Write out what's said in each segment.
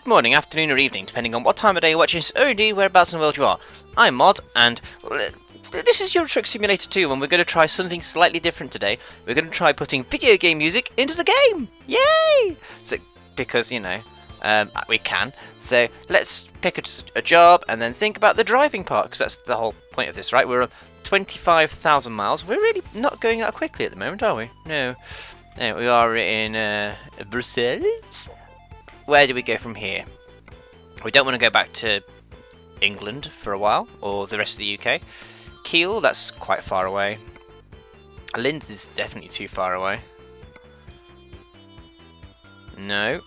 Good morning, afternoon or evening, depending on what time of day you're watching this, or indeed whereabouts in the world you are. I'm Mod, and this is Euro Truck Simulator 2, and we're going to try something slightly different today. We're going to try putting video game music into the game! Yay! So, because, you know, we can. So, let's pick a job, and then think about the driving part, because that's the whole point of this, right? We're on 25,000 miles. We're really not going that quickly at the moment, are we? No. No, we are in Brussels. Where do we go from here? We don't want to go back to England for a while, or the rest of the UK. Kiel, that's quite far away. Linz is definitely too far away. No.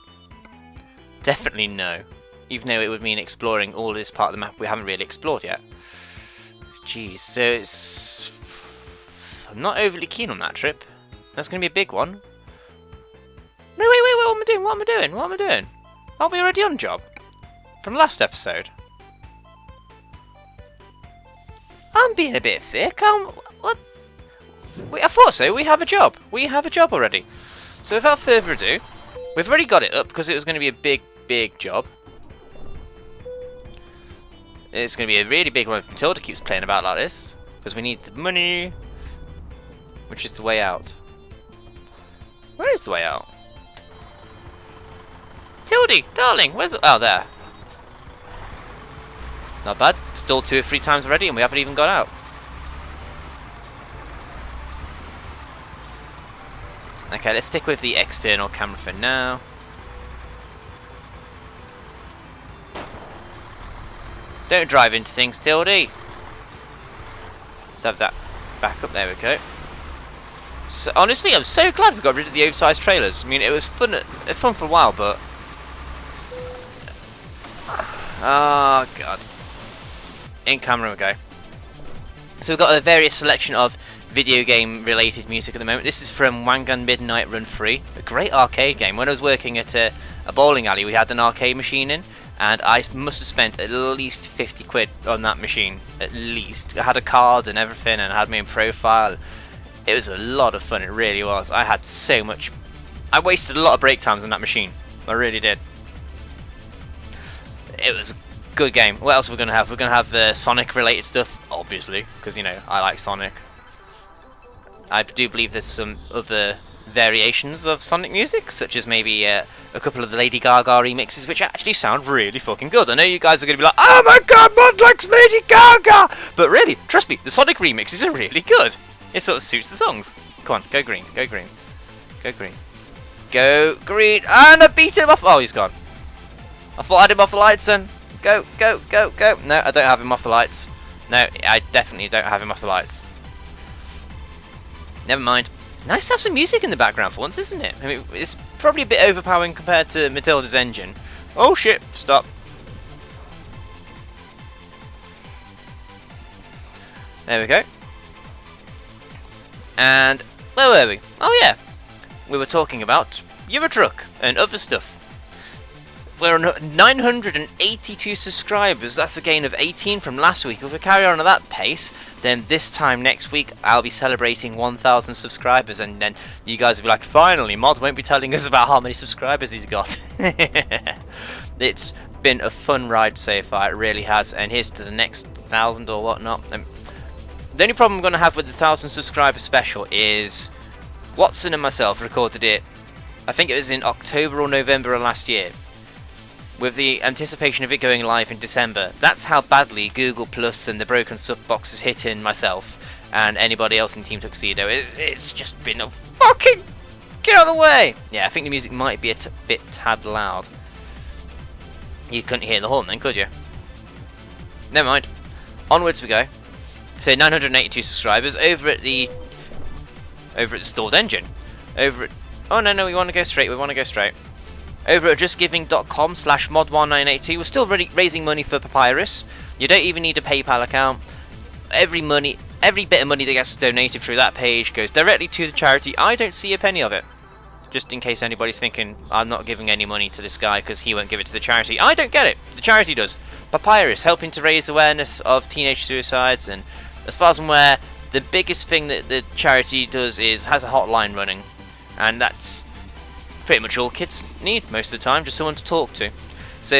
Definitely no. Even though it would mean exploring all this part of the map we haven't really explored yet. Jeez, so it's... I'm not overly keen on that trip. That's going to be a big one. No, wait, what am I doing? What am I doing? Aren't we already on job? From last episode. I'm being a bit thick. What? Wait, I thought so. We have a job. We have a job already. So without further ado, we've already got it up because it was going to be a big job. It's going to be a really big one if Matilda keeps playing about like this. Because we need the money. Which is the way out. Where is the way out? Tildy, darling, where's the... Oh, there. Not bad. Still 2 or 3 times already and we haven't even got out. Okay, let's stick with the external camera for now. Don't drive into things, Tildy. Let's have that back up. There we go. So, honestly, I'm so glad we got rid of the oversized trailers. I mean, it was fun for a while, but... Oh, God. In camera we go. So we've got a various selection of video game related music at the moment. This is from Wangan Midnight Run Free, a great arcade game. When I was working at a bowling alley, we had an arcade machine in, and I must have spent at least 50 quid on that machine. At least. I had a card and everything, and I had my own profile. It was a lot of fun, it really was. I had so much... I wasted a lot of break times on that machine. I really did. It was a good game. What else are we going to have? We're going to have Sonic related stuff, obviously, because, you know, I like Sonic. I do believe there's some other variations of Sonic music, such as maybe a couple of the Lady Gaga remixes, which actually sound really fucking good. I know you guys are going to be like, oh my god, Mod likes Lady Gaga! But really, trust me, the Sonic remixes are really good. It sort of suits the songs. Come on, go green, go green, go green. Go green, and I beat him off. Oh, he's gone. I thought I had him off the lights then. Go, go, go, go. No, I don't have him off the lights. No, I definitely don't have him off the lights. Never mind. It's nice to have some music in the background for once, isn't it? I mean, it's probably a bit overpowering compared to Matilda's engine. Oh shit, stop. There we go. And where were we? Oh yeah, we were talking about Euro Truck and other stuff. We're on 982 subscribers. That's a gain of 18 from last week. If we carry on at that pace, then this time next week I'll be celebrating 1,000 subscribers, and then you guys will be like, finally, Mod won't be telling us about how many subscribers he's got. It's been a fun ride so far, it really has, and here's to the next 1,000 or whatnot. The only problem I'm going to have with the 1,000 subscriber special is Watson and myself recorded it, I think it was in October or November of last year, with the anticipation of it going live in December. That's how badly Google Plus and the broken sub box is hitting myself and anybody else in Team Tuxedo. It's just been a fucking... Get out of the way! Yeah, I think the music might be a bit tad loud. You couldn't hear the horn then, could you? Never mind. Onwards we go. So 982 subscribers over at the stored engine. Over at... Oh no, we want to go straight. Over at justgiving.com/mod1982, we're still raising money for Papyrus. You don't even need a PayPal account. Every bit of money that gets donated through that page goes directly to the charity. I don't see a penny of it. Just in case anybody's thinking, I'm not giving any money to this guy because he won't give it to the charity. I don't get it. The charity does. Papyrus, helping to raise awareness of teenage suicides, and as far as I'm aware, the biggest thing that the charity does is has a hotline running, and that's pretty much all kids need most of the time, just someone to talk to. So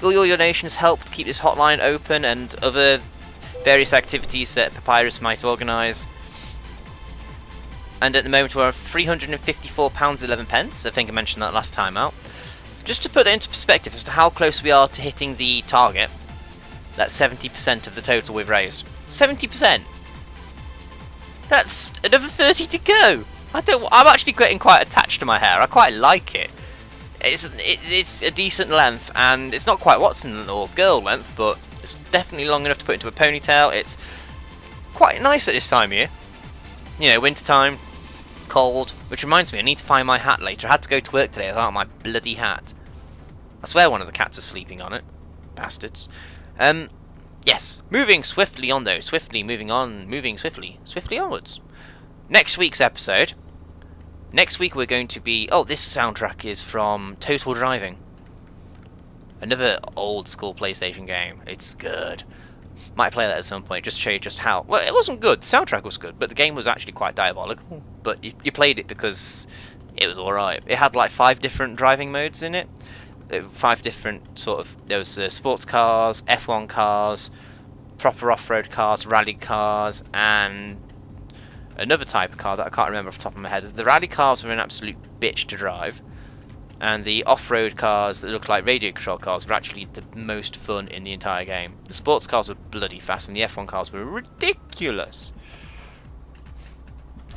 all your donations help keep this hotline open and other various activities that Papyrus might organise. And at the moment we're on £354.11. I think I mentioned that last time out. Just to put it into perspective as to how close we are to hitting the target, that's 70% of the total we've raised. 70%. That's another 30 to go. I'm actually getting quite attached to my hair. I quite like it. It's a decent length, and it's not quite Watson or girl length, but it's definitely long enough to put into a ponytail. It's quite nice at this time of year. You know, winter time, cold. Which reminds me, I need to find my hat later. I had to go to work today without my bloody hat. I swear one of the cats is sleeping on it. Bastards. Yes. Moving swiftly on though. Swiftly moving on. Moving swiftly. Swiftly onwards. Next week's episode. Next week we're going to be... Oh, this soundtrack is from Total Driving. Another old school PlayStation game. It's good. Might play that at some point, just to show you just how... Well, it wasn't good. The soundtrack was good, but the game was actually quite diabolical. But you played it because it was alright. It had like 5 different driving modes in it. 5 different sort of... There was sports cars, F1 cars, proper off-road cars, rally cars, and another type of car that I can't remember off the top of my head. The rally cars were an absolute bitch to drive. And the off-road cars that looked like radio control cars were actually the most fun in the entire game. The sports cars were bloody fast and the F1 cars were ridiculous.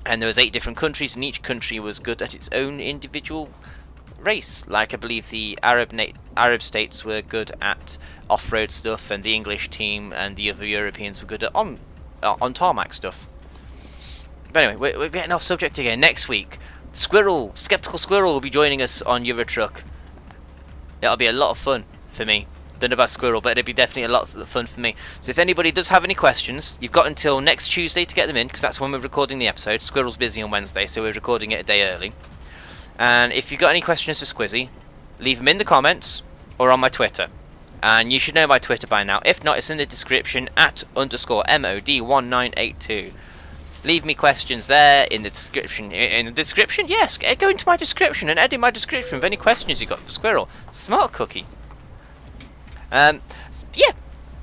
And there was 8 different countries and each country was good at its own individual race. Like I believe the Arab states were good at off-road stuff, and the English team and the other Europeans were good at on tarmac stuff. But anyway, we're getting off subject again. Next week, Skeptical Squirrel will be joining us on Eurotruck. That'll be a lot of fun for me. Don't know about Squirrel, but it'll be definitely a lot of fun for me. So if anybody does have any questions, you've got until next Tuesday to get them in, because that's when we're recording the episode. Squirrel's busy on Wednesday, so we're recording it a day early. And if you've got any questions for Squizzy, leave them in the comments or on my Twitter. And you should know my Twitter by now. If not, it's in the description at _MOD1982. Leave me questions there in the description. In the description? Yes, go into my description and edit my description with any questions you got for Squirrel. Smart cookie. Yeah.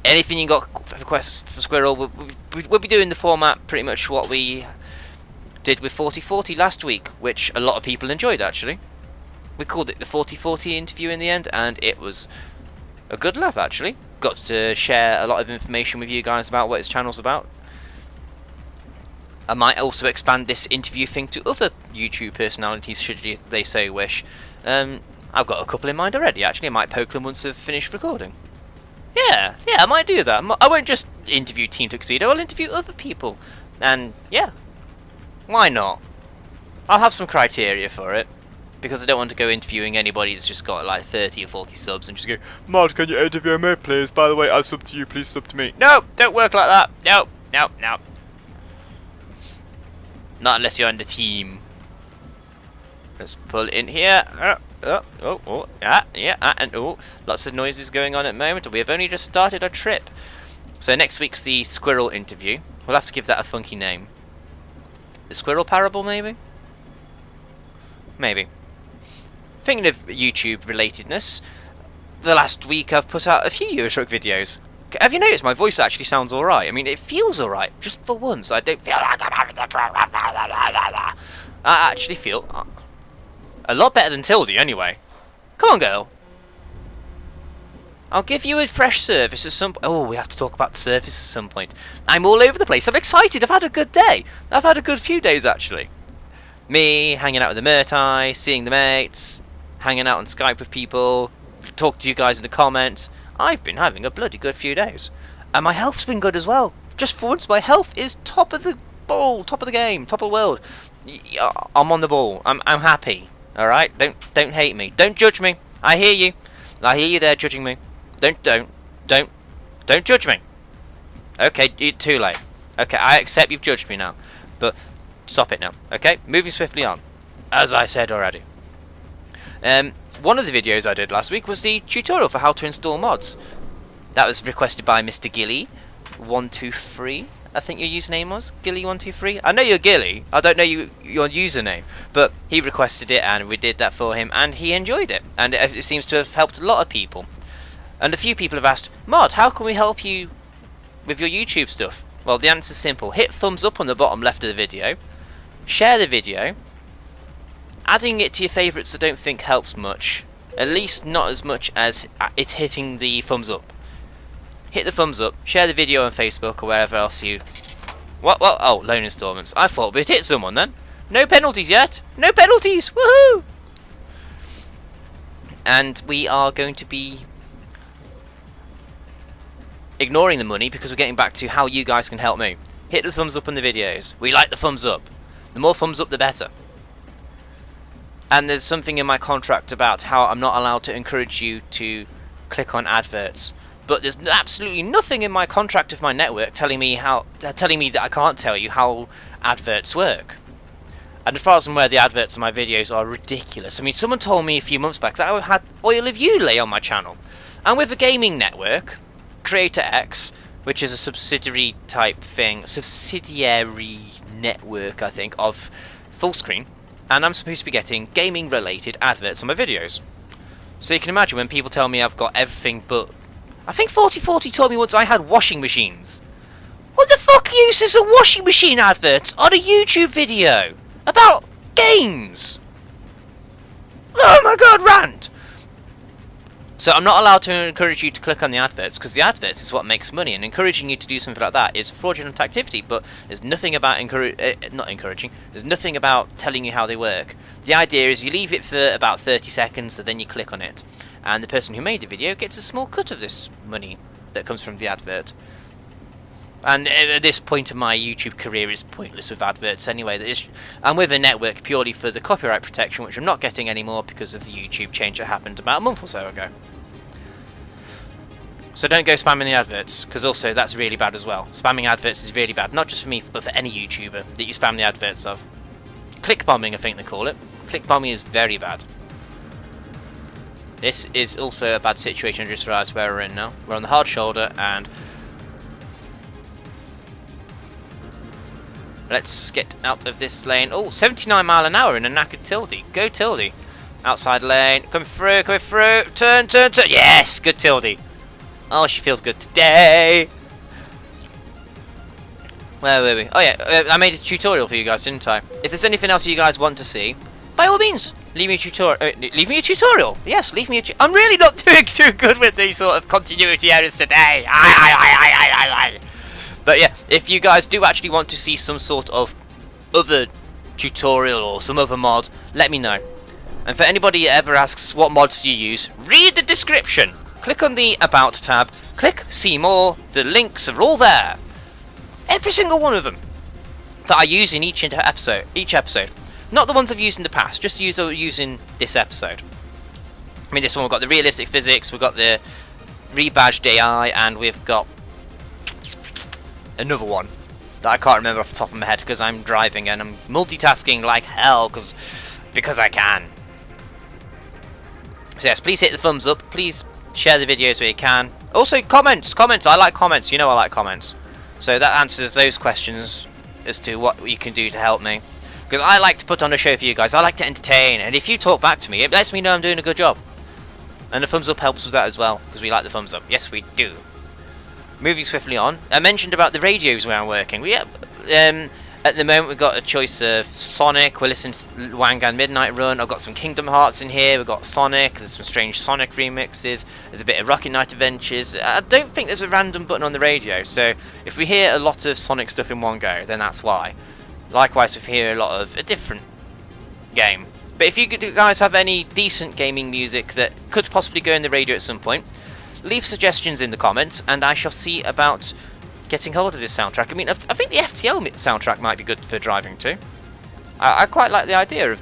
Anything you got for questions for Squirrel, we'll be doing the format pretty much what we did with 4040 last week, which a lot of people enjoyed actually. We called it the 4040 interview in the end, and it was a good laugh actually. Got to share a lot of information with you guys about what his channel's about. I might also expand this interview thing to other YouTube personalities should they so wish. I've got a couple in mind already actually. I might poke them once I've finished recording. Yeah, I might do that. I won't just interview Team Tuxedo, I'll interview other people. And yeah, why not? I'll have some criteria for it, because I don't want to go interviewing anybody that's just got like 30 or 40 subs and just go, Mod, can you interview me please? By the way, I sub to you, please sub to me. No, don't work like that. No. Not unless you're on the team. Let's pull in here. And lots of noises going on at the moment. We have only just started our trip. So next week's the Squirrel interview. We'll have to give that a funky name. The Squirrel Parable, maybe? Maybe. Thinking of YouTube relatedness, the last week I've put out a few Eurotruck videos. Have you noticed my voice actually sounds alright? I mean, it feels alright, just for once. I don't feel like I'm having I actually feel a lot better than Tildy, anyway. Come on, girl. I'll give you a fresh service at some point. Oh, we have to talk about the service at some point. I'm all over the place. I'm excited. I've had a good day. I've had a good few days, actually. Me, hanging out with the Murtai, seeing the mates, hanging out on Skype with people, talk to you guys in the comments. I've been having a bloody good few days. And my health's been good as well. Just for once, my health is top of the ball, top of the game, top of the world. I'm on the ball. I'm happy. Alright? Don't hate me. Don't judge me. I hear you. I hear you there judging me. Don't judge me. Okay, you're too late. Okay, I accept you've judged me now. But stop it now. Okay? Moving swiftly on. As I said already. One of the videos I did last week was the tutorial for how to install mods. That was requested by Mr. Gilly123. I think your username was Gilly123. I know you're Gilly. I don't know your username, but he requested it and we did that for him and he enjoyed it. And it seems to have helped a lot of people. And a few people have asked, Mod, how can we help you with your YouTube stuff? Well, the answer's simple. Hit thumbs up on the bottom left of the video. Share the video. Adding it to your favourites I don't think helps much. At least not as much as it hitting the thumbs up. Hit the thumbs up. Share the video on Facebook or wherever else you... What? Oh, loan installments. I thought we'd hit someone then. No penalties yet. No penalties. Woohoo! And we are going to be ignoring the money because we're getting back to how you guys can help me. Hit the thumbs up on the videos. We like the thumbs up. The more thumbs up, the better. And there's something in my contract about how I'm not allowed to encourage you to click on adverts. But there's absolutely nothing in my contract of my network telling me that I can't tell you how adverts work. And as far as I'm aware, the adverts on my videos are ridiculous. I mean, someone told me a few months back that I had Oil of You lay on my channel. And with a gaming network, Creator X, which is a subsidiary type thing, subsidiary network, I think, of Fullscreen, and I'm supposed to be getting gaming related adverts on my videos. So you can imagine when people tell me I've got everything but... I think 4040 told me once I had washing machines. What the fuck use is a washing machine advert on a YouTube video about games? Oh my god, rant! So I'm not allowed to encourage you to click on the adverts, because the adverts is what makes money, and encouraging you to do something like that is fraudulent activity, but there's nothing about there's nothing about telling you how they work. The idea is you leave it for about 30 seconds, and then you click on it, and the person who made the video gets a small cut of this money that comes from the advert. And at this point of my YouTube career, it's pointless with adverts anyway. I'm with a network purely for the copyright protection, which I'm not getting anymore because of the YouTube change that happened about a month or so ago. So don't go spamming the adverts, because also that's really bad as well. Spamming adverts is really bad, not just for me, but for any YouTuber that you spam the adverts of. Click bombing, I think they call it. Click bombing is very bad. This is also a bad situation. I just realised where we're in now. We're on the hard shoulder, and let's get out of this lane. Oh, 79 mile an hour in a knackered Tildy. Go Tildy. Outside lane. Come through, come through. Turn, turn, turn. Yes, good Tildy. Oh, she feels good today. Where were we? Oh yeah, I made a tutorial for you guys, didn't I? If there's anything else you guys want to see, by all means, leave me a tutorial. Leave me a tutorial. Yes, leave me a I'm really not doing too good with these sort of continuity errors today. But yeah, if you guys do actually want to see some sort of other tutorial or some other mod, let me know. And for anybody that ever asks what mods do you use, read the description. Click on the About tab, click See More, the links are all there. Every single one of them that I use in each episode. Not the ones I've used in the past, just using this episode. I mean, this one we've got the realistic physics, we've got the rebadged AI, and we've got another one that I can't remember off the top of my head because I'm driving and I'm multitasking like hell because I can. So yes, please hit the thumbs up, please share the videos where you can. Also comments, I like comments, you know I like comments. So that answers those questions as to what you can do to help me. Because I like to put on a show for you guys, I like to entertain, and if you talk back to me, it lets me know I'm doing a good job. And the thumbs up helps with that as well, because we like the thumbs up. Yes, we do. Moving swiftly on, I mentioned about the radios where I'm working. At the moment we've got a choice of Sonic, we're listening to Wangan Midnight Run, I've got some Kingdom Hearts in here, we've got Sonic, there's some strange Sonic remixes, there's a bit of Rocket Knight Adventures. I don't think there's a random button on the radio, so if we hear a lot of Sonic stuff in one go, then that's why. Likewise, if we hear a lot of a different game. But if you guys have any decent gaming music that could possibly go in the radio at some point, leave suggestions in the comments, and I shall see about getting hold of this soundtrack. I mean, I think the FTL soundtrack might be good for driving too. I quite like the idea of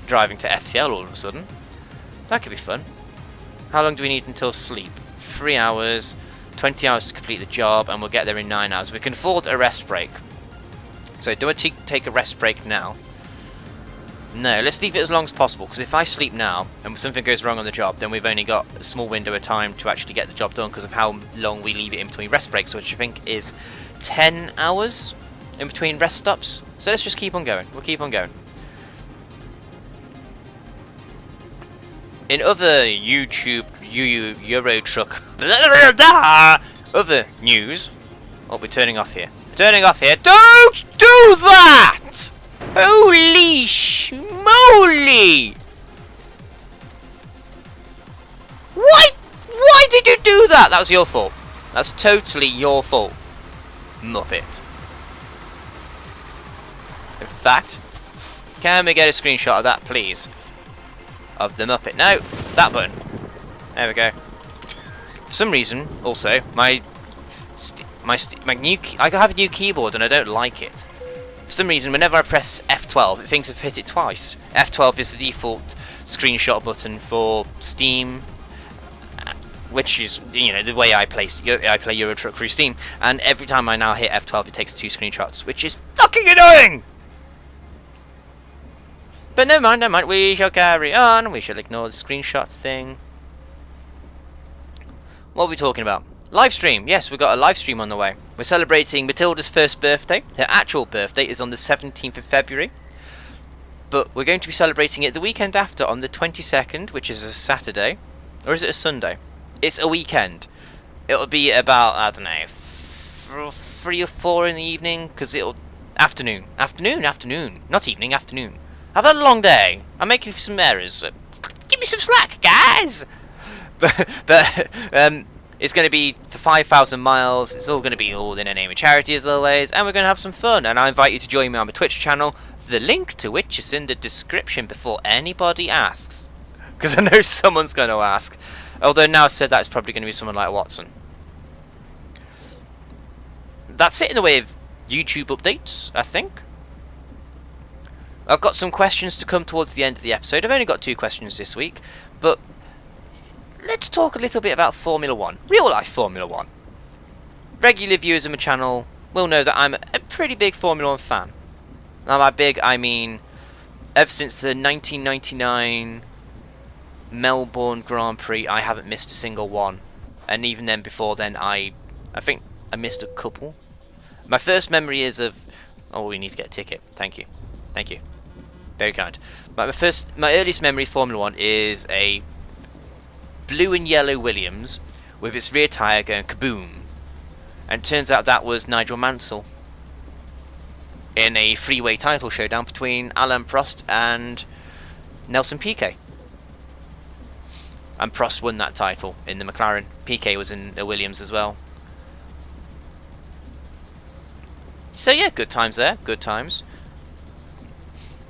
driving to FTL all of a sudden. That could be fun. How long do we need until sleep? 3 hours, 20 hours to complete the job, and we'll get there in 9 hours. We can afford a rest break. So do I take a rest break now? No, let's leave it as long as possible, because if I sleep now and something goes wrong on the job, then we've only got a small window of time to actually get the job done because of how long we leave it in between rest breaks, which I think is 10 hours in between rest stops. So let's just keep on going. We'll keep on going. In other YouTube Euro truck. Blah, blah, blah. Other news. Oh, we're turning off here. Turning off here. Don't do that! Holy moly! Why did you do that? That was your fault. That's totally your fault. Muppet. In fact, can we get a screenshot of that, please? Of the Muppet. No, that button. There we go. For some reason, also, I have a new keyboard and I don't like it. For some reason, whenever I press F12, it thinks I've hit it twice. F12 is the default screenshot button for Steam, which is, you know, the way I play Euro Truck through Steam. And every time I now hit F12, it takes 2 screenshots, which is fucking annoying. But never mind. We shall carry on. We shall ignore the screenshot thing. What are we talking about? Live stream. Yes, we've got a live stream on the way. We're celebrating Matilda's first birthday. Her actual birthday is on the 17th of February. But we're going to be celebrating it the weekend after on the 22nd, which is a Saturday. Or is it a Sunday? It's a weekend. It'll be about, I don't know, 3 or 4 in the evening, because it'll... Afternoon. Not evening, afternoon. I've had a long day. I'm making some errors. Give me some slack, guys! But it's going to be for 5,000 miles. It's all going to be all in the name of charity as always, and we're going to have some fun. And I invite you to join me on my Twitch channel, the link to which is in the description before anybody asks. Because I know someone's going to ask. Although now I've said that, it's probably going to be someone like Watson. That's it in the way of YouTube updates, I think. I've got some questions to come towards the end of the episode. I've only got 2 questions this week, but let's talk a little bit about Formula 1. Real life Formula 1. Regular viewers of my channel will know that I'm a pretty big Formula 1 fan. Now by big, I mean ever since the 1999 Melbourne Grand Prix, I haven't missed a single one. And even then, before then, I think I missed a couple. My first memory is of... Oh, we need to get a ticket. Thank you. Very kind. My earliest memory of Formula 1 is a blue and yellow Williams with its rear tyre going kaboom. And it turns out that was Nigel Mansell in a freeway title showdown between Alain Prost and Nelson Piquet. And Prost won that title in the McLaren. Piquet was in the Williams as well. So yeah, good times there. Good times.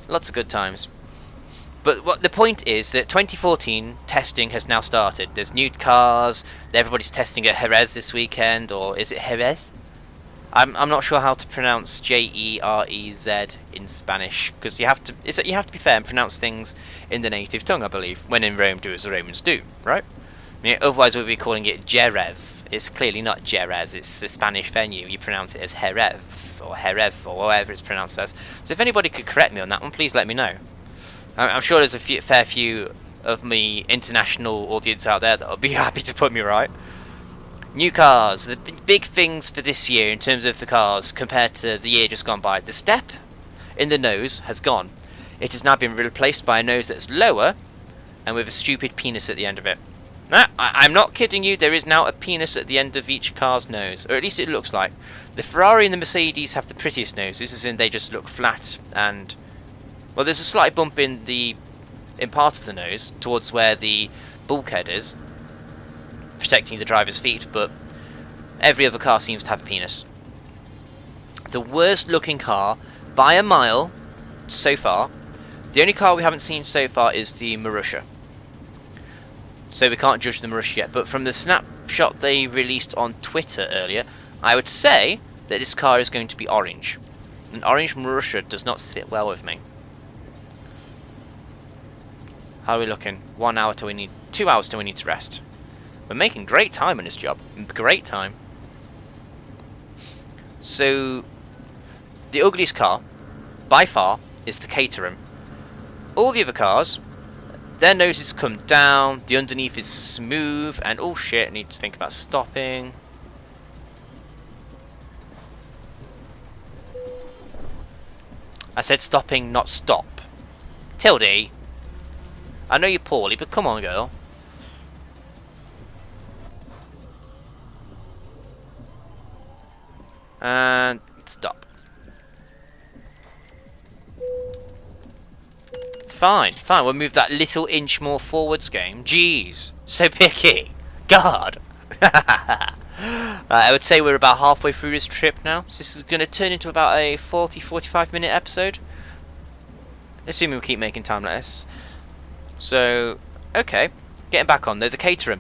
Lots of good times. But what the point is that 2014 testing has now started. There's new cars. Everybody's testing at Jerez this weekend, or is it Jerez? I'm not sure how to pronounce Jerez in Spanish, because you have to be fair and pronounce things in the native tongue, I believe. When in Rome, do as the Romans do, right? I mean, otherwise we'll be calling it Jerez. It's clearly not Jerez. It's a Spanish venue. You pronounce it as Jerez or whatever it's pronounced as. So if anybody could correct me on that one, please let me know. I'm sure there's a fair few of me international audience out there that'll be happy to put me right. New cars, the big things for this year in terms of the cars compared to the year just gone by. The step in the nose has gone. It has now been replaced by a nose that's lower and with a stupid penis at the end of it. Nah, I'm not kidding you, there is now a penis at the end of each car's nose, or at least it looks like. The Ferrari and the Mercedes have the prettiest noses, as in they just look flat and... Well, there's a slight bump in part of the nose towards where the bulkhead is, protecting the driver's feet, but every other car seems to have a penis. The worst looking car by a mile so far, the only car we haven't seen so far is the Marussia. So we can't judge the Marussia yet, but from the snapshot they released on Twitter earlier, I would say that this car is going to be orange. An orange Marussia does not sit well with me. How are we looking? 1 hour till we need... 2 hours till we need to rest. We're making great time on this job. Great time. So, the ugliest car, by far, is the Caterham. All the other cars, their noses come down, the underneath is smooth, and oh shit, I need to think about stopping. I said stopping, not stop. Tildy, I know you're poorly, but come on, girl. And stop. Fine, fine, we'll move that little inch more forwards, game. Jeez, so picky. God. I would say we're about halfway through this trip now, so this is going to turn into about a 40-45 minute episode. Assuming we keep making time like this. So, okay, getting back on though, the Caterham.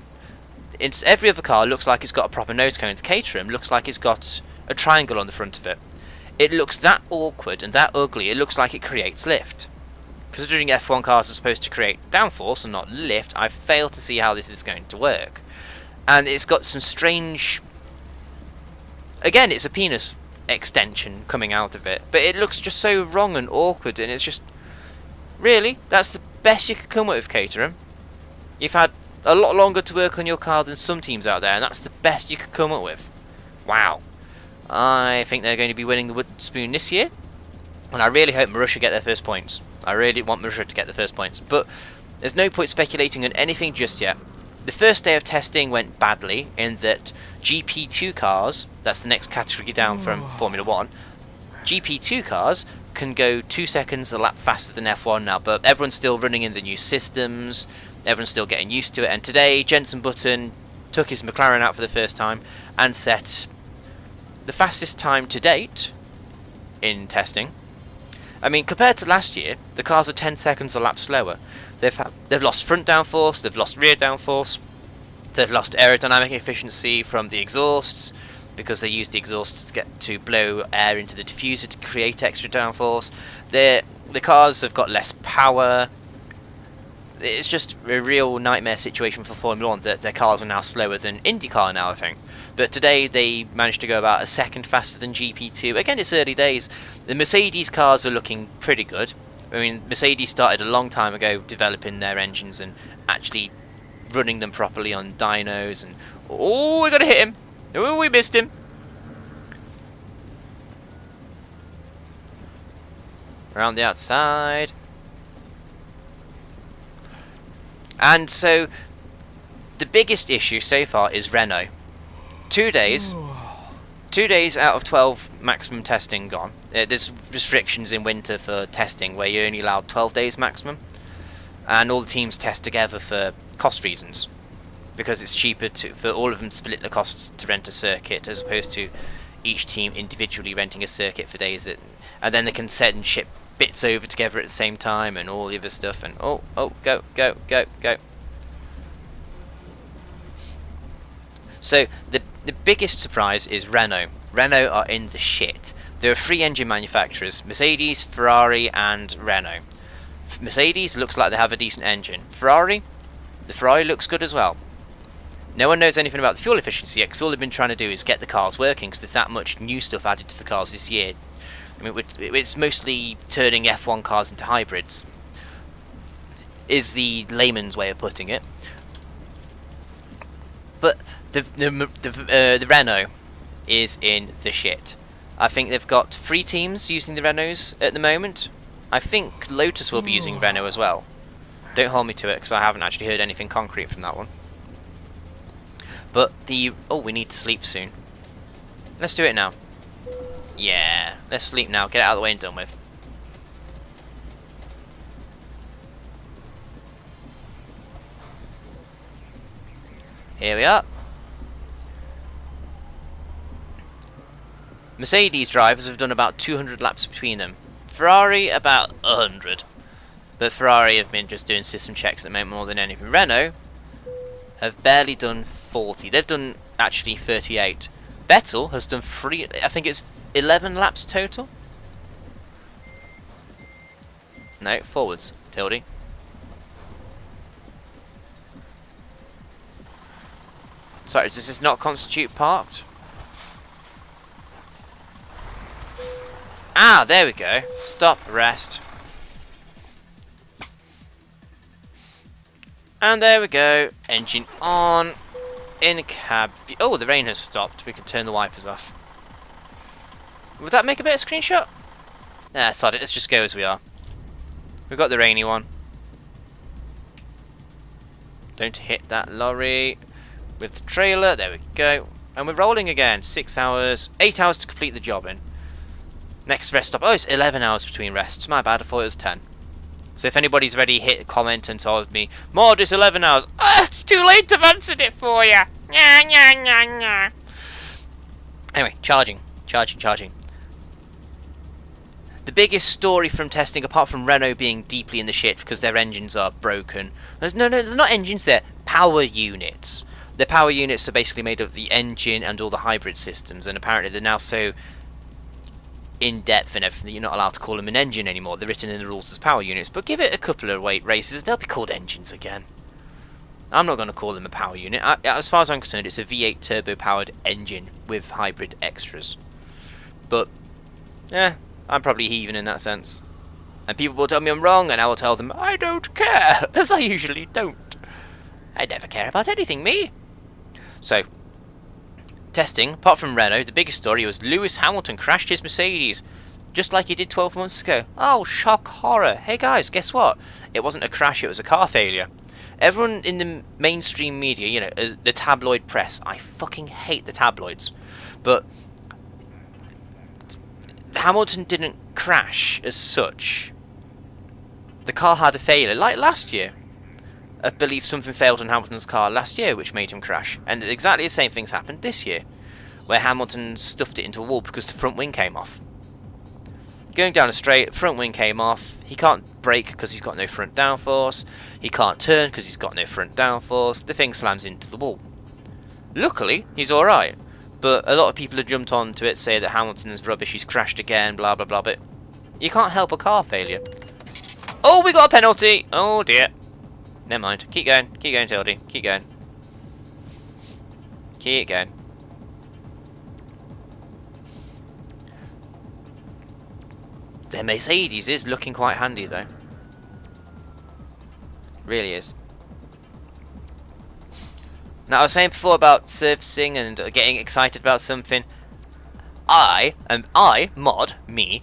Every other car looks like it's got a proper nose cone. The Caterham looks like it's got a triangle on the front of it. It looks that awkward and that ugly, it looks like it creates lift. Considering F1 cars are supposed to create downforce and not lift, I fail to see how this is going to work. And it's got some strange... Again, it's a penis extension coming out of it, but it looks just so wrong and awkward, and it's just... Really? That's the best you could come up with, Caterham? You've had a lot longer to work on your car than some teams out there, and that's the best you could come up with. Wow. I think they're going to be winning the Wood Spoon this year, and I really hope Marussia get their first points. I really want Marussia to get the first points, but there's no point speculating on anything just yet. The first day of testing went badly in that GP2 cars, that's the next category down from Formula 1, GP2 cars can go 2 seconds a lap faster than F1 now, but everyone's still running in the new systems, everyone's still getting used to it, and today Jenson Button took his McLaren out for the first time and set the fastest time to date in testing. I mean, compared to last year, the cars are 10 seconds a lap slower. They've lost front downforce, they've lost rear downforce, they've lost aerodynamic efficiency from the exhausts, because they use the exhausts to blow air into the diffuser to create extra downforce. The cars have got less power. It's just a real nightmare situation for Formula 1 that their cars are now slower than IndyCar now, I think. But today they managed to go about a second faster than GP2. Again, it's early days. The Mercedes cars are looking pretty good. I mean, Mercedes started a long time ago developing their engines and actually running them properly on dynos. And oh, we got to hit him. Oh, we missed him. Around the outside. And so, the biggest issue so far is Renault. 2 days. 2 days out of 12 maximum testing gone. There's restrictions in winter for testing where you're only allowed 12 days maximum. And all the teams test together for cost reasons. Because it's cheaper for all of them to split the costs to rent a circuit as opposed to each team individually renting a circuit for days. And then they can set and ship bits over together at the same time and all the other stuff. And oh, go. So the biggest surprise is Renault. Renault are in the shit. There are 3 engine manufacturers: Mercedes, Ferrari and Renault. Mercedes looks like they have a decent engine. The Ferrari looks good as well. No one knows anything about the fuel efficiency yet, because all they've been trying to do is get the cars working, because there's that much new stuff added to the cars this year. I mean, it's mostly turning F1 cars into hybrids, is the layman's way of putting it. But the Renault is in the shit. I think they've got 3 teams using the Renaults at the moment. I think Lotus will be using Renault as well. Don't hold me to it, because I haven't actually heard anything concrete from that one. But we need to sleep soon. Let's do it now. Yeah, let's sleep now. Get it out of the way and done with. Here we are. Mercedes drivers have done about 200 laps between them. Ferrari about 100. But Ferrari have been just doing system checks at the moment more than anything. Renault have barely done 40. They've done actually 38. Vettel has done 3, I think it's 11 laps total. No, forwards, Tildy. Sorry, does this not constitute parked? Ah, there we go. Stop, rest. And there we go. Engine on. In cab. Oh, the rain has stopped. We can turn the wipers off. Would that make a better screenshot? Nah, sod it. Let's just go as we are. We've got the rainy one. Don't hit that lorry with the trailer. There we go. And we're rolling again. 6 hours, 8 hours to complete the job in. Next rest stop. Oh, it's 11 hours between rests. My bad, I thought it was 10. So if anybody's already hit a comment and told me, MoD, it's 11 hours. It's too late to have answered it for you. Anyway, charging. The biggest story from testing, apart from Renault being deeply in the shit because their engines are broken. There's not engines, they're power units. The power units are basically made of the engine and all the hybrid systems, and apparently they're now so in depth and everything that you're not allowed to call them an engine anymore. They're written in the rules as power units, but give it a couple of races, they'll be called engines again. I'm not going to call them a power unit. As far as I'm concerned, it's a V8 turbo-powered engine with hybrid extras. But, yeah, I'm probably heathen in that sense. And people will tell me I'm wrong, and I will tell them, I don't care, as I usually don't. I never care about anything, me. So, testing, apart from Renault, the biggest story was Lewis Hamilton crashed his Mercedes, just like he did 12 months ago. Oh, shock horror. Hey guys, guess what? It wasn't a crash, it was a car failure. Everyone in the mainstream media, you know, the tabloid press, I fucking hate the tabloids, but Hamilton didn't crash as such. The car had a failure, like last year. I believe something failed on Hamilton's car last year, which made him crash. And exactly the same things happened this year, where Hamilton stuffed it into a wall because the front wing came off. Going down a straight, front wing came off. He can't brake because he's got no front downforce. He can't turn because he's got no front downforce. The thing slams into the wall. Luckily, he's alright. But a lot of people have jumped onto it, say that Hamilton's rubbish, he's crashed again, blah blah blah, but you can't help a car failure. Oh, we got a penalty! Oh dear. Never mind. Keep going, Tildy. Keep going. Keep going. Their Mercedes is looking quite handy though. Really is. Now I was saying before about servicing and getting excited about something. MoD, me,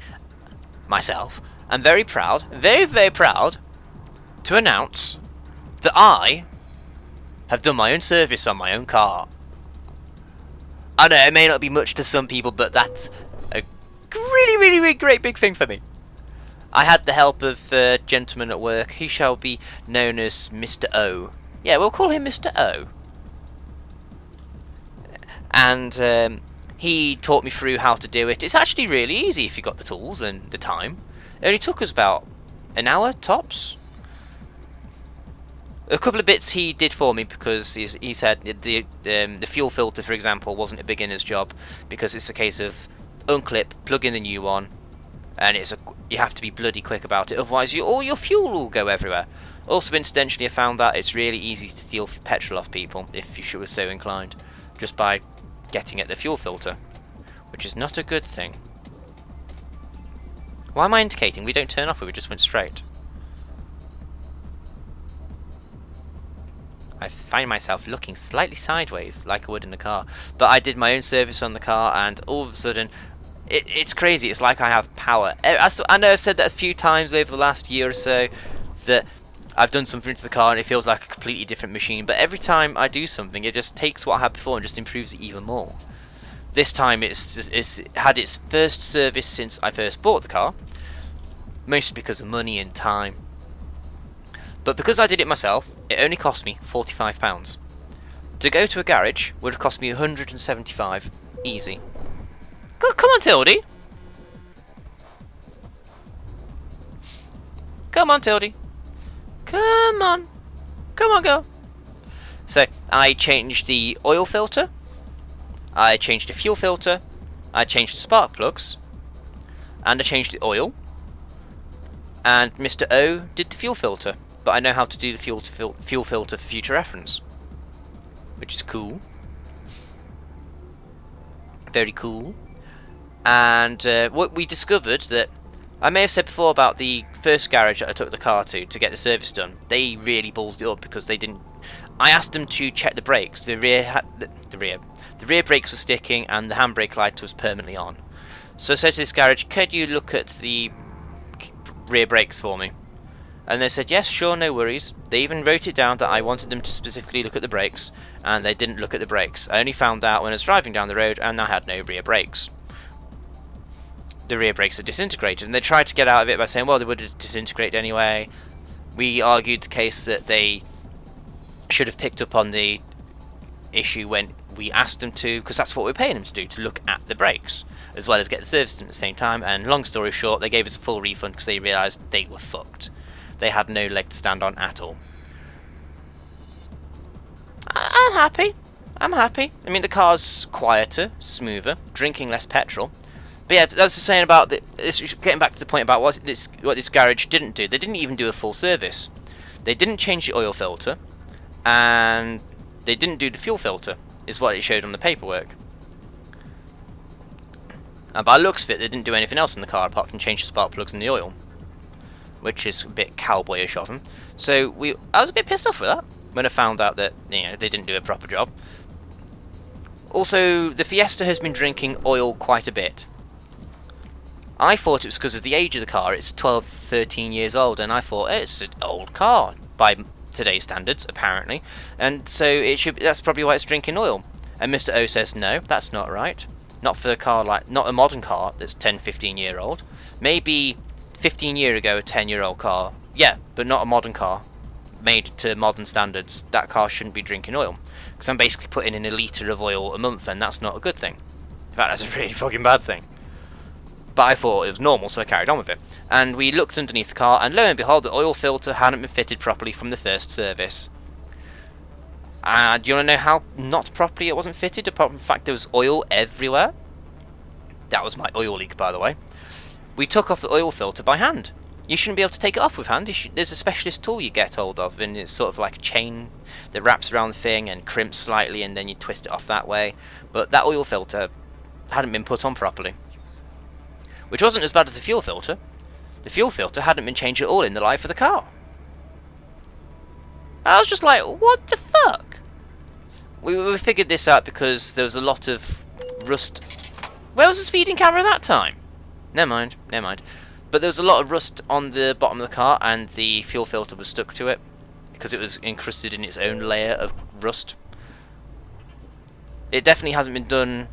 myself, am very proud, very proud to announce that I have done my own service on my own car. I know it may not be much to some people, but that's a really great big thing for me. I had the help of a gentleman at work. He shall be known as Mr. O. Yeah, we'll call him Mr. O. And he taught me through how to do it. It's actually really easy if you've got the tools and the time. It only took us about an hour tops. A couple of bits he did for me because he said the fuel filter, for example, wasn't a beginner's job because it's a case of unclip, plug in the new one, and you have to be bloody quick about it, otherwise all your fuel will go everywhere. Also, incidentally, I found that it's really easy to steal petrol off people if you were so inclined, just by getting at the fuel filter, which is not a good thing. Why am I indicating? We don't turn off, we just went straight. I find myself looking slightly sideways, like I would in a car. But I did my own service on the car, and all of a sudden, it's crazy. It's like I have power. I know I've said that a few times over the last year or so, that I've done something to the car and it feels like a completely different machine. But every time I do something, it just takes what I had before and just improves it even more. This time, it's had its first service since I first bought the car, mostly because of money and time. But because I did it myself, it only cost me £45. To go to a garage would have cost me £175. Easy. Come on, Tildy. Come on, Tildy. Come on. Come on, girl. So, I changed the oil filter. I changed the fuel filter. I changed the spark plugs. And I changed the oil. And Mr. O did the fuel filter. But I know how to do the fuel filter for future reference, which is cool. Very cool. And what we discovered that I may have said before about the first garage that I took the car to get the service done. They really ballsed it up because they didn't. I asked them to check the brakes. The rear brakes were sticking and the handbrake light was permanently on. So I said to this garage, "Could you look at the rear brakes for me?" And they said, yes, sure, no worries. They even wrote it down that I wanted them to specifically look at the brakes, and they didn't look at the brakes. I only found out when I was driving down the road and I had no rear brakes. The rear brakes are disintegrated, and they tried to get out of it by saying, well, they would have disintegrated anyway. We argued the case that they should have picked up on the issue when we asked them to, because that's what we're paying them to do, to look at the brakes, as well as get the service done at the same time. And long story short, they gave us a full refund because they realised they were fucked. They had no leg to stand on at all. I'm happy. I'm happy. I mean, the car's quieter, smoother, drinking less petrol. But yeah, that's the saying about getting back to the point about what this garage didn't do. They didn't even do a full service. They didn't change the oil filter, and they didn't do the fuel filter, is what it showed on the paperwork. And by the looks of it, they didn't do anything else in the car apart from change the spark plugs and the oil, which is a bit cowboyish of them. So I was a bit pissed off with that when I found out that they didn't do a proper job. Also, the Fiesta has been drinking oil quite a bit. I thought it was because of the age of the car. It's 12, 13 years old, and I thought it's an old car by today's standards, apparently, and so that's probably why it's drinking oil. And Mr. O says no, that's not right. Not for a car not a modern car that's 10, 15 year old. Maybe 15 years ago a 10-year-old car, yeah, but not a modern car made to modern standards. That car shouldn't be drinking oil, because I'm basically putting in a litre of oil a month, and that's not a good thing. In fact, that's a really fucking bad thing. But I thought it was normal, so I carried on with it. And we looked underneath the car, and lo and behold, the oil filter hadn't been fitted properly from the first service. Do you want to know how not properly it wasn't fitted, apart from the fact there was oil everywhere? That was my oil leak, by the way. We took off the oil filter by hand. You shouldn't be able to take it off with hand. There's a specialist tool you get hold of, and it's sort of like a chain that wraps around the thing and crimps slightly, and then you twist it off that way. But that oil filter hadn't been put on properly. Which wasn't as bad as the fuel filter. The fuel filter hadn't been changed at all in the life of the car. I was just like, what the fuck? We figured this out because there was a lot of rust. Where was the speeding camera that time? Never mind. But there was a lot of rust on the bottom of the car, and the fuel filter was stuck to it because it was encrusted in its own layer of rust. It definitely hasn't been done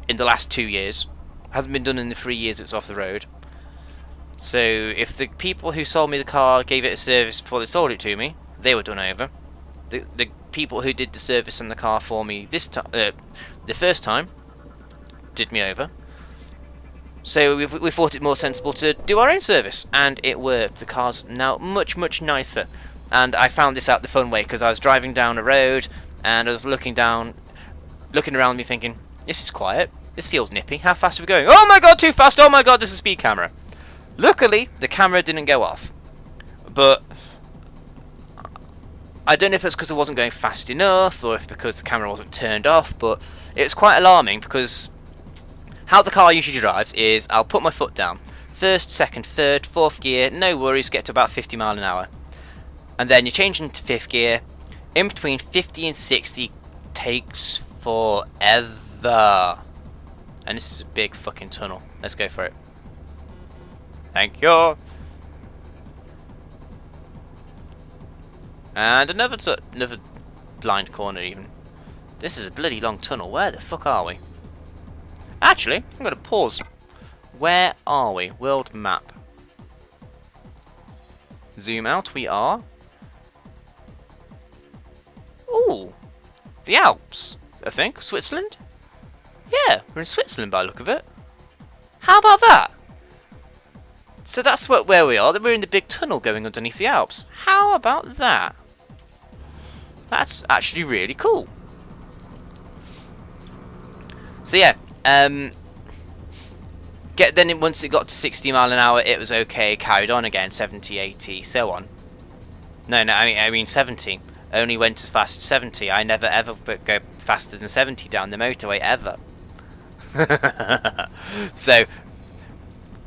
in the last 2 years. Hasn't been done in the 3 years it's off the road. So if the people who sold me the car gave it a service before they sold it to me, they were done over. The people who did the service on the car for me the first time did me over. So we thought it more sensible to do our own service, and it worked. The car's now much, much nicer. And I found this out the fun way, because I was driving down a road and I was looking around me thinking, this is quiet. This feels nippy. How fast are we going? Oh my god, too fast! Oh my god, there's a speed camera. Luckily, the camera didn't go off. But I don't know if it's because I wasn't going fast enough, or if because the camera wasn't turned off, but it was quite alarming, because how the car usually drives is I'll put my foot down. First, second, third, fourth gear, no worries, get to about 50 miles an hour. And then you change into fifth gear. In between 50 and 60 takes forever. And this is a big fucking tunnel. Let's go for it. Thank you. And another blind corner even. This is a bloody long tunnel. Where the fuck are we? Actually, I'm going to pause. Where are we? World map. Zoom out. We are. Ooh. The Alps, I think. Switzerland? Yeah, we're in Switzerland by the look of it. How about that? So that's where we are. We're in the big tunnel going underneath the Alps. How about that? That's actually really cool. So yeah, then once it got to 60 miles an hour, it was okay. Carried on again, 70, 80, so on. No, I mean 70. Only went as fast as 70. I never ever go faster than 70 down the motorway ever. So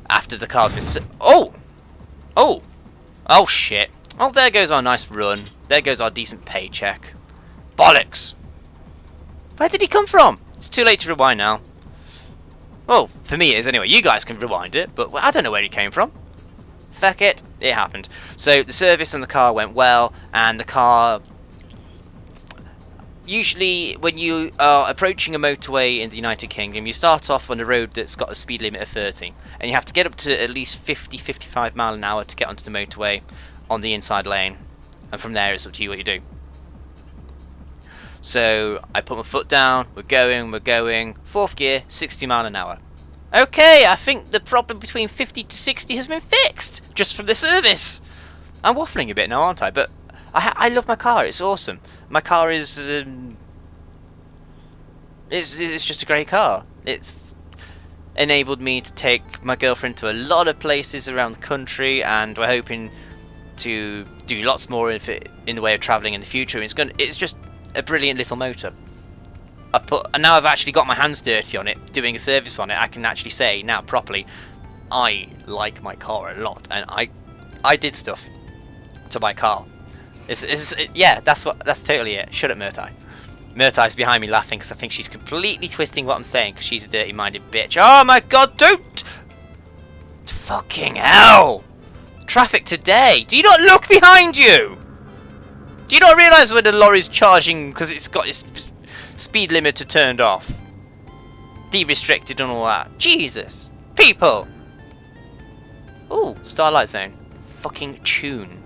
after the car's been oh shit. Oh, there goes our nice run. There goes our decent paycheck. Bollocks. Where did he come from? It's too late to rewind now. Well, for me it is anyway. You guys can rewind it, but I don't know where he came from. Feck it, it happened. So the service on the car went well, and the car... Usually, when you are approaching a motorway in the United Kingdom, you start off on a road that's got a speed limit of 30, and you have to get up to at least 50-55 mile an hour to get onto the motorway on the inside lane, and from there it's up to you what you do. So I put my foot down, we're going, fourth gear, 60 mile an hour. Okay, I think the problem between 50 to 60 has been fixed, just from the service. I'm waffling a bit now, aren't I? But I love my car, it's awesome. My car is... it's just a great car. It's enabled me to take my girlfriend to a lot of places around the country, and we're hoping to do lots more in the way of travelling in the future. It's just a brilliant little motor. And now I've actually got my hands dirty on it, doing a service on it. I can actually say now properly, I like my car a lot, and I did stuff to my car. Yeah, that's totally it. Shut up, Murtai. Murtai's behind me laughing because I think she's completely twisting what I'm saying because she's a dirty-minded bitch. Oh my god, don't! Fucking hell! Traffic today. Do you not look behind you? Do you not realise when the lorry's charging because it's got its speed limiter turned off? De-restricted and all that. Jesus. People! Ooh, Starlight Zone. Fucking tune.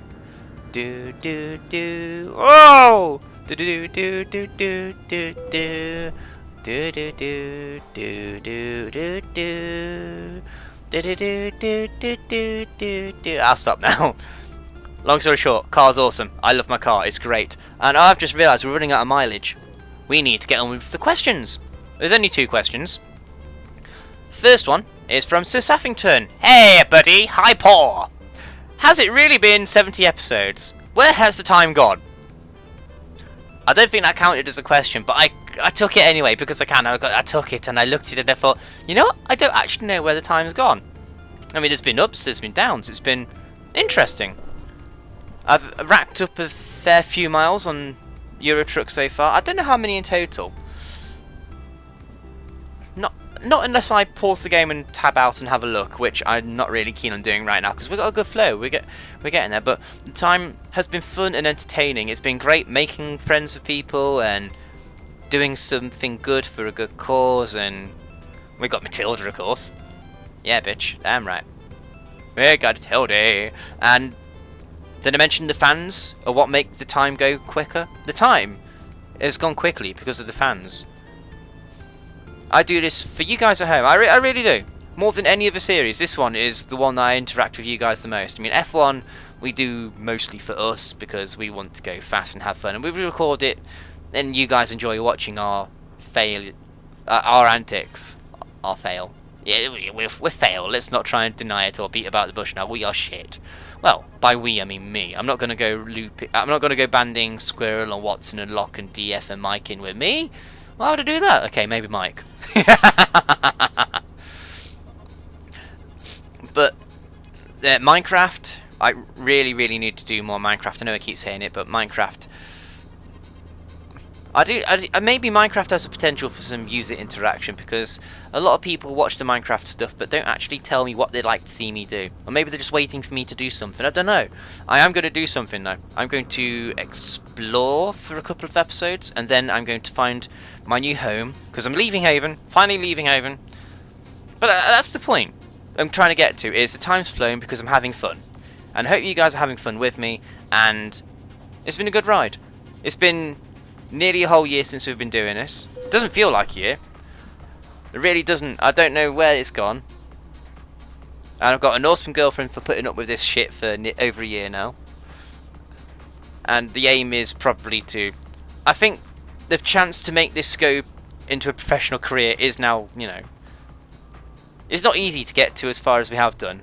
Do do do. Oh! Do do do do do do do. Do do do do do do do. Do do do do do do do do. I'll stop now. Long story short, car's awesome. I love my car, it's great. And I've just realised we're running out of mileage. We need to get on with the questions. There's only 2 questions. First one is from Sir Saffington. Hey buddy, hi Paul. Has it really been 70 episodes? Where has the time gone? I don't think that counted as a question, but I took it anyway because I can. I took it and I looked at it and I thought, you know what? I don't actually know where the time's gone. I mean, there's been ups, there's been downs. It's been interesting. I've racked up a fair few miles on Euro Truck so far. I don't know how many in total. Not unless I pause the game and tab out and have a look, which I'm not really keen on doing right now because we've got a good flow. We're getting there, but the time has been fun and entertaining. It's been great making friends with people and doing something good for a good cause, and we got Matilda, of course. Yeah, bitch, damn right. We got Matilda. And did I mention the fans are what make the time go quicker? The time has gone quickly because of the fans. I do this for you guys at home. I really do. More than any other series, this one is the one that I interact with you guys the most. I mean, F1 we do mostly for us because we want to go fast and have fun, and we record it, and you guys enjoy watching our our antics, our fail. Yeah, we're fail. Let's not try and deny it or beat about the bush. Now we are shit. Well, by we I mean me. I'm not gonna go I'm not gonna go banding Squirrel and Watson and Locke and DF and Mike in with me. Why would I do that? Okay, maybe Mike. But Minecraft, I really need to do more Minecraft. I know I keep saying it, but Minecraft, maybe Minecraft has the potential for some user interaction, because a lot of people watch the Minecraft stuff but don't actually tell me what they'd like to see me do. Or maybe they're just waiting for me to do something. I don't know. I am going to do something though. I'm going to explore for a couple of episodes, and then I'm going to find my new home, because I'm leaving Haven, finally leaving Haven. But that's the point I'm trying to get to, is the time's flown because I'm having fun. And I hope you guys are having fun with me, and it's been a good ride. It's been nearly a whole year since we've been doing this. It doesn't feel like a year. It really doesn't. I don't know where it's gone. And I've got an awesome girlfriend for putting up with this shit for over a year now. And the aim is probably to... I think the chance to make this go into a professional career is now, you know... It's not easy to get to as far as we have done.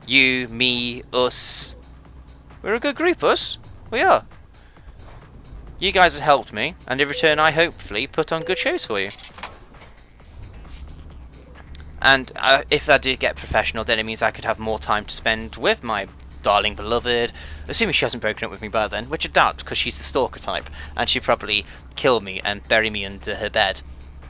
You, me, us. We're a good group, us. We are. You guys have helped me, and in return I hopefully put on good shows for you. And if I did get professional, then it means I could have more time to spend with my darling beloved, assuming she hasn't broken up with me by then, which I doubt, because she's the stalker type, and she'd probably kill me and bury me under her bed,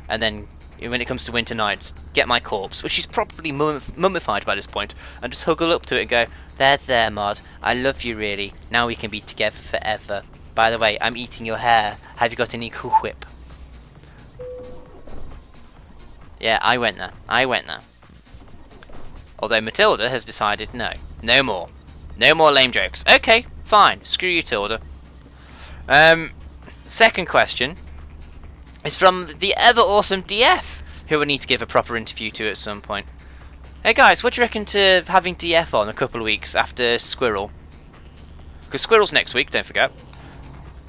and then when it comes to winter nights, get my corpse, which is probably mummified by this point, and just huggle up to it and go, there, Mod, I love you really, now we can be together forever. By the way, I'm eating your hair, have you got any Cool Whip? Yeah, I went there. Although Matilda has decided no more lame jokes. Okay, fine, screw you, Tilda. Second question is from the ever awesome DF, who I need to give a proper interview to at some point. Hey guys, what do you reckon to having DF on a couple of weeks after Squirrel? Because Squirrel's next week, don't forget.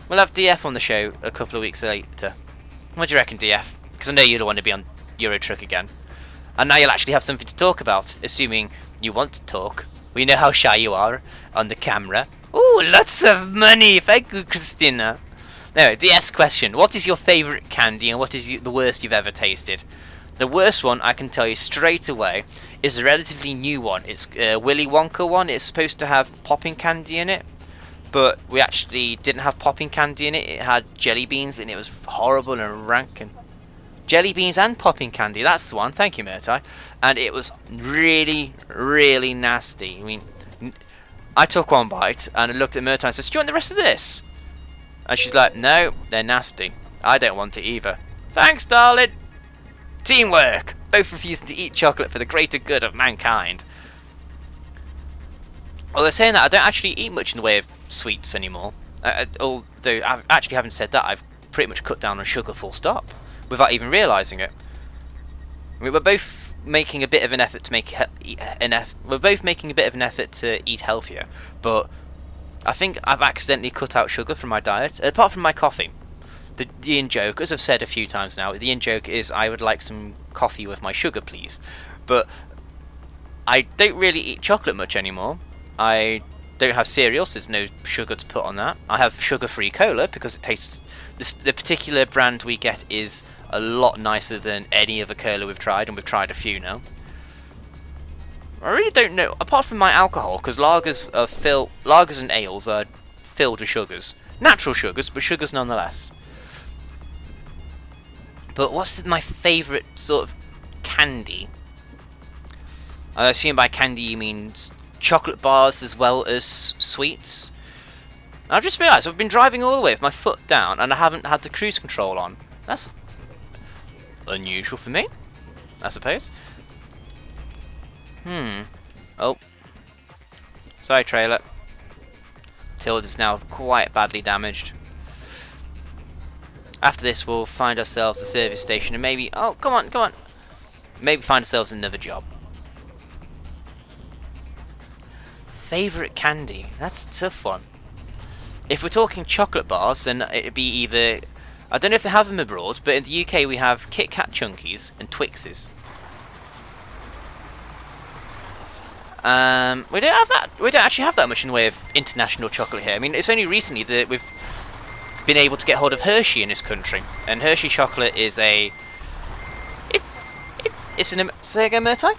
We'll have DF on the show a couple of weeks later. What do you reckon, DF? Because I know you'll want to be on Euro Truck again. And now you'll actually have something to talk about, assuming you want to talk. We know how shy you are on the camera. Ooh, lots of money! Thank you, Christina. No, DF's question. What is your favourite candy and what is the worst you've ever tasted? The worst one, I can tell you straight away, is a relatively new one. It's a Willy Wonka one. It's supposed to have popping candy in it. But we actually didn't have popping candy in it. It had jelly beans and it was horrible and rank. And jelly beans and popping candy, that's the one. Thank you, Murtai. And it was really, really nasty. I mean, I took one bite and I looked at Murtai and said, do you want the rest of this? And she's like, no, they're nasty. I don't want it either. Thanks, darling. Teamwork. Both refusing to eat chocolate for the greater good of mankind. Although saying that, I don't actually eat much in the way of sweets anymore. Although, having said that, I've pretty much cut down on sugar full stop, without even realising it. I mean, we're both making a bit of an effort to eat healthier, but I think I've accidentally cut out sugar from my diet, apart from my coffee. The in-joke, as I've said a few times now, the in-joke is I would like some coffee with my sugar, please. But I don't really eat chocolate much anymore. I don't have cereals, there's no sugar to put on that. I have sugar-free cola because it tastes... the particular brand we get is a lot nicer than any other cola we've tried, and we've tried a few now. I really don't know, apart from my alcohol, because lagers and ales are filled with sugars. Natural sugars, but sugars nonetheless. But what's my favourite sort of candy? I assume by candy you mean chocolate bars as well as sweets. I've just realised I've been driving all the way with my foot down and I haven't had the cruise control on. That's unusual for me, I suppose. Oh. Sorry, trailer. Tilda's now quite badly damaged. After this, we'll find ourselves a service station and maybe... Oh, come on. Maybe find ourselves another job. Favourite candy? That's a tough one. If we're talking chocolate bars, then it'd be either... I don't know if they have them abroad, but in the UK we have Kit Kat Chunkies and Twixes. We don't have that. We don't actually have that much in the way of international chocolate here. I mean, it's only recently that we've been able to get hold of Hershey in this country, and Hershey chocolate is a... It's an... Say again, Murtai?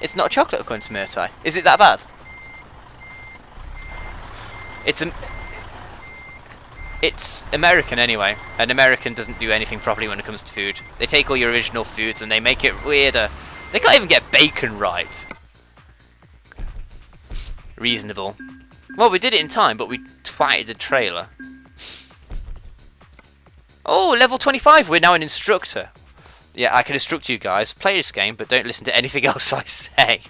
It's not a chocolate according to Murtai. Is it that bad? It's American anyway, and American doesn't do anything properly when it comes to food. They take all your original foods and they make it weirder. They can't even get bacon right. Reasonable. Well, we did it in time, but we twatted the trailer. Oh, level 25, we're now an instructor. Yeah, I can instruct you guys. Play this game, but don't listen to anything else I say.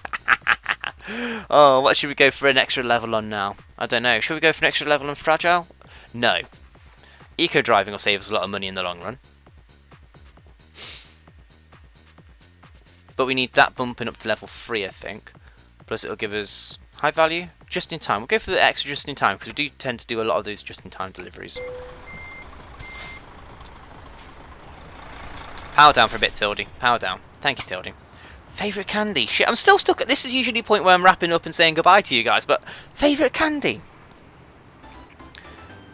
Oh, what should we go for an extra level on now? I don't know. Should we go for an extra level on Fragile? No. Eco driving will save us a lot of money in the long run. But we need that bumping up to level 3, I think. Plus it'll give us high value, just in time. We'll go for the extra just in time, because we do tend to do a lot of those just in time deliveries. Power down for a bit, Tildy. Power down. Thank you, Tildy. Favourite candy? Shit, I'm still stuck at... This is usually the point where I'm wrapping up and saying goodbye to you guys, but... Favourite candy?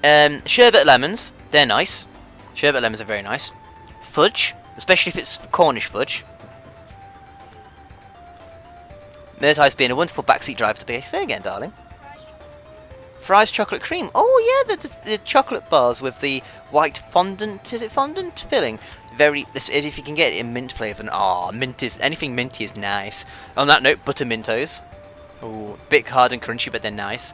Sherbet lemons. They're nice. Sherbet lemons are very nice. Fudge. Especially if it's Cornish fudge. Murtai's been a wonderful backseat driver today. Say again, darling. Fries chocolate cream. Oh yeah, the chocolate bars with the white fondant. Is it fondant filling? If you can get it in mint flavour, mint is anything minty is nice. On that note, buttermintos. Oh, bit hard and crunchy, but they're nice.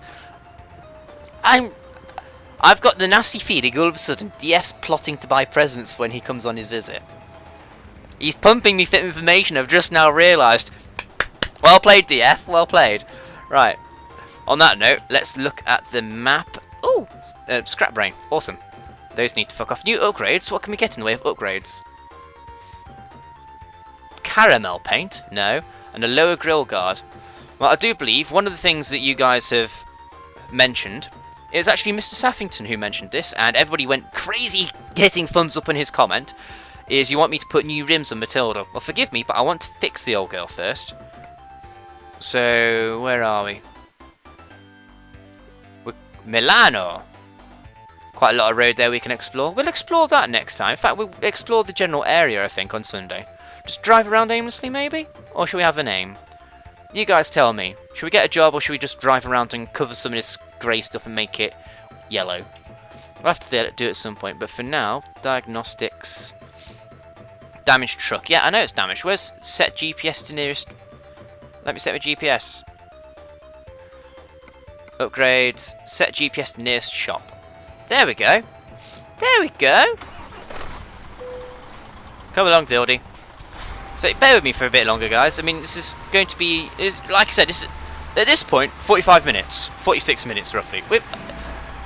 I've got the nasty feeling all of a sudden DF's plotting to buy presents when he comes on his visit. He's pumping me for information. I've just now realised. Well played, DF. Well played. Right. On that note, let's look at the map. Oh, scrap brain. Awesome. Those need to fuck off. New upgrades. What can we get in the way of upgrades? Caramel paint? No. And a lower grill guard. Well, I do believe one of the things that you guys have mentioned is actually Mr. Saffington who mentioned this, and everybody went crazy hitting thumbs up on his comment, is you want me to put new rims on Matilda. Well, forgive me, but I want to fix the old girl first. So, where are we? Milano. Quite a lot of road there we can explore. We'll explore that next time. In fact, we'll explore the general area, I think, on Sunday. Just drive around aimlessly, maybe? Or should we have a name? You guys tell me. Should we get a job, or should we just drive around and cover some of this grey stuff and make it yellow? We'll have to do it at some point, but for now, diagnostics. Damaged truck. Yeah, I know it's damaged. Where's set GPS to nearest? Let me set my GPS. Upgrades. Set GPS to nearest shop. There we go. There we go. Come along, Dildy. So bear with me for a bit longer, guys. I mean, this is going to be, like I said, at this point, 45 minutes, 46 minutes roughly.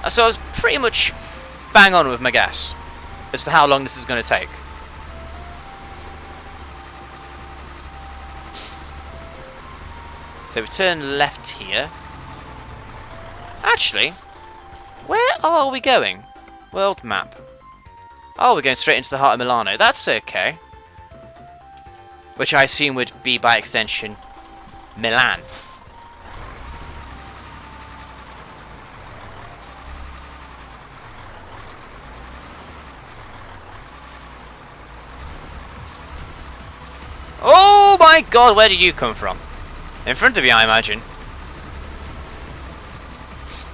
So I was pretty much bang on with my guess as to how long this is going to take. So we turn left here. Actually, where are we going? World map. Oh, we're going straight into the heart of Milano. That's okay. Which I assume would be, by extension, Milan. Oh my god, where did you come from? In front of you, I imagine.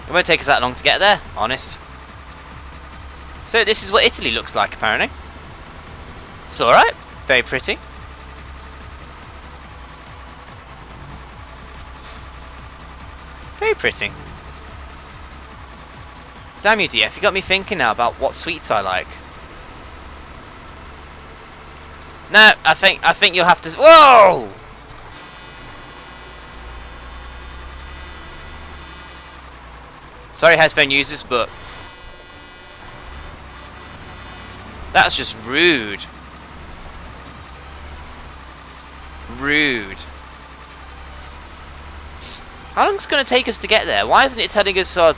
It won't take us that long to get there, honest. So this is what Italy looks like, apparently. It's alright. Very pretty. Very pretty. Damn you, DF, you got me thinking now about what sweets I like. No, I think you'll have to. Whoa! Sorry, headphone users, but that's just rude. Rude. How long is it going to take us to get there? Why isn't it telling us our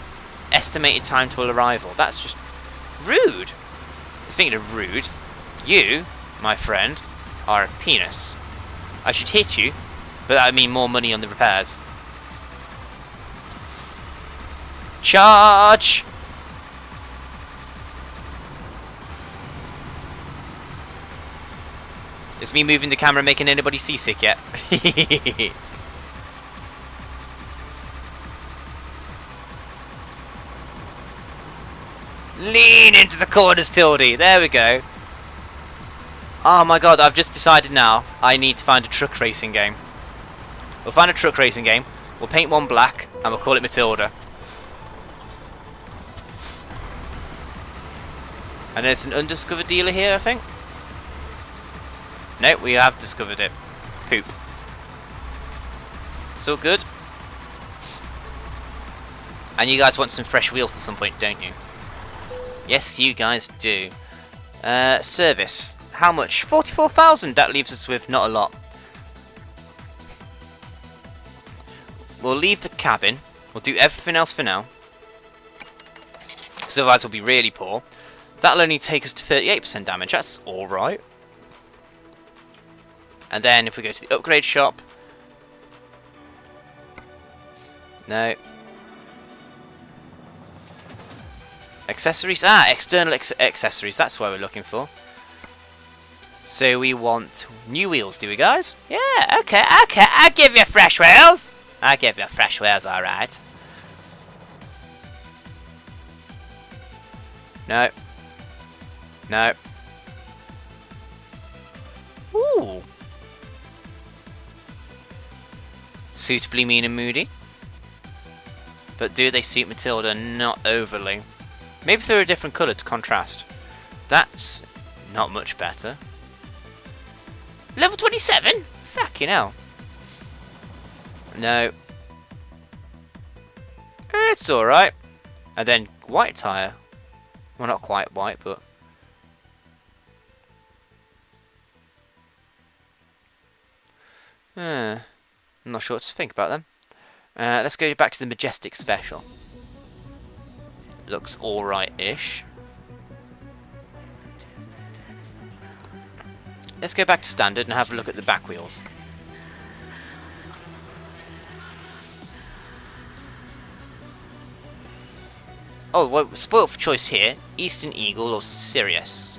estimated time to arrival? That's just rude. Thinking of rude, you, my friend, are a penis. I should hit you, but that would mean more money on the repairs. Charge! Is me moving the camera making anybody seasick yet? Lean into the corners, Tildy. There we go. Oh my god, I've just decided now I need to find a truck racing game. We'll find a truck racing game, we'll paint one black, and we'll call it Matilda. And there's an undiscovered dealer here, I think. No, we have discovered it. Poop. So good. And you guys want some fresh wheels at some point, don't you? Yes, you guys do. Service. How much? 44,000. That leaves us with not a lot. We'll leave the cabin. We'll do everything else for now. Because otherwise we'll be really poor. That'll only take us to 38% damage. That's alright. And then if we go to the upgrade shop. No. Accessories. Ah, external accessories. That's what we're looking for. So we want new wheels, do we, guys? Yeah, okay. I'll give you fresh wheels. I'll give you fresh wheels, alright. No. No. Ooh. Suitably mean and moody. But do they suit Matilda? Not overly. Maybe if they're a different colour to contrast. That's not much better. Level 27? Fucking hell. No. It's alright. And then white tyre. Well, not quite white, but... I'm not sure what to think about them. Let's go back to the Majestic Special. Looks alright-ish. Let's go back to Standard and have a look at the back wheels. Oh, well, spoiled for choice here. Eastern Eagle or Sirius.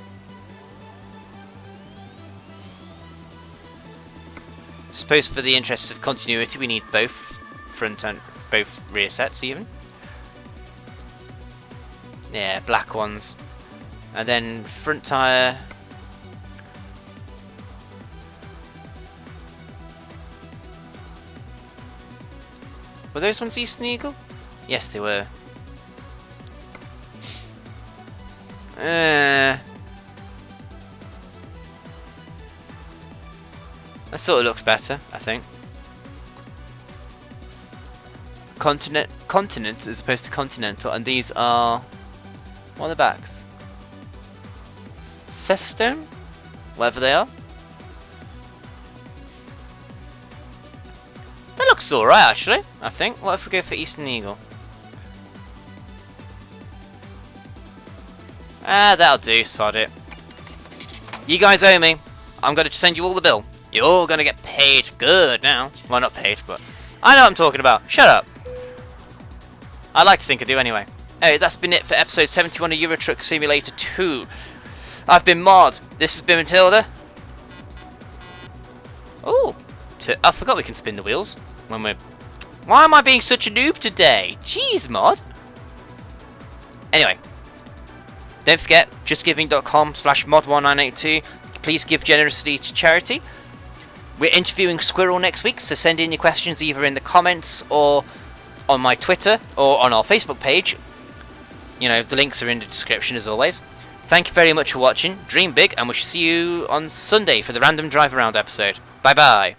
Suppose for the interests of continuity we need both front and both rear sets even. Yeah, black ones. And then front tyre. Were those ones Eastern Eagle? Yes, they were. That sort of looks better, I think. Continent as opposed to continental, and these are... what are the backs? Cestone? Whatever they are. That looks alright actually, I think. What if we go for Eastern Eagle? Ah, that'll do, sod it. You guys owe me. I'm going to send you all the bill. You're all going to get paid good now. Well, not paid, but I know what I'm talking about. Shut up. I like to think I do anyway. Hey, that's been it for episode 71 of Euro Truck Simulator 2. I've been MoD. This has been Matilda. Oh, I forgot we can spin the wheels when we're... Why am I being such a noob today? Jeez, MoD. Anyway. Don't forget, justgiving.com/mod1982. Please give generously to charity. We're interviewing Squirrel next week, so send in your questions either in the comments or on my Twitter or on our Facebook page. You know, the links are in the description as always. Thank you very much for watching. Dream big, and we shall see you on Sunday for the Random Drive Around episode. Bye bye.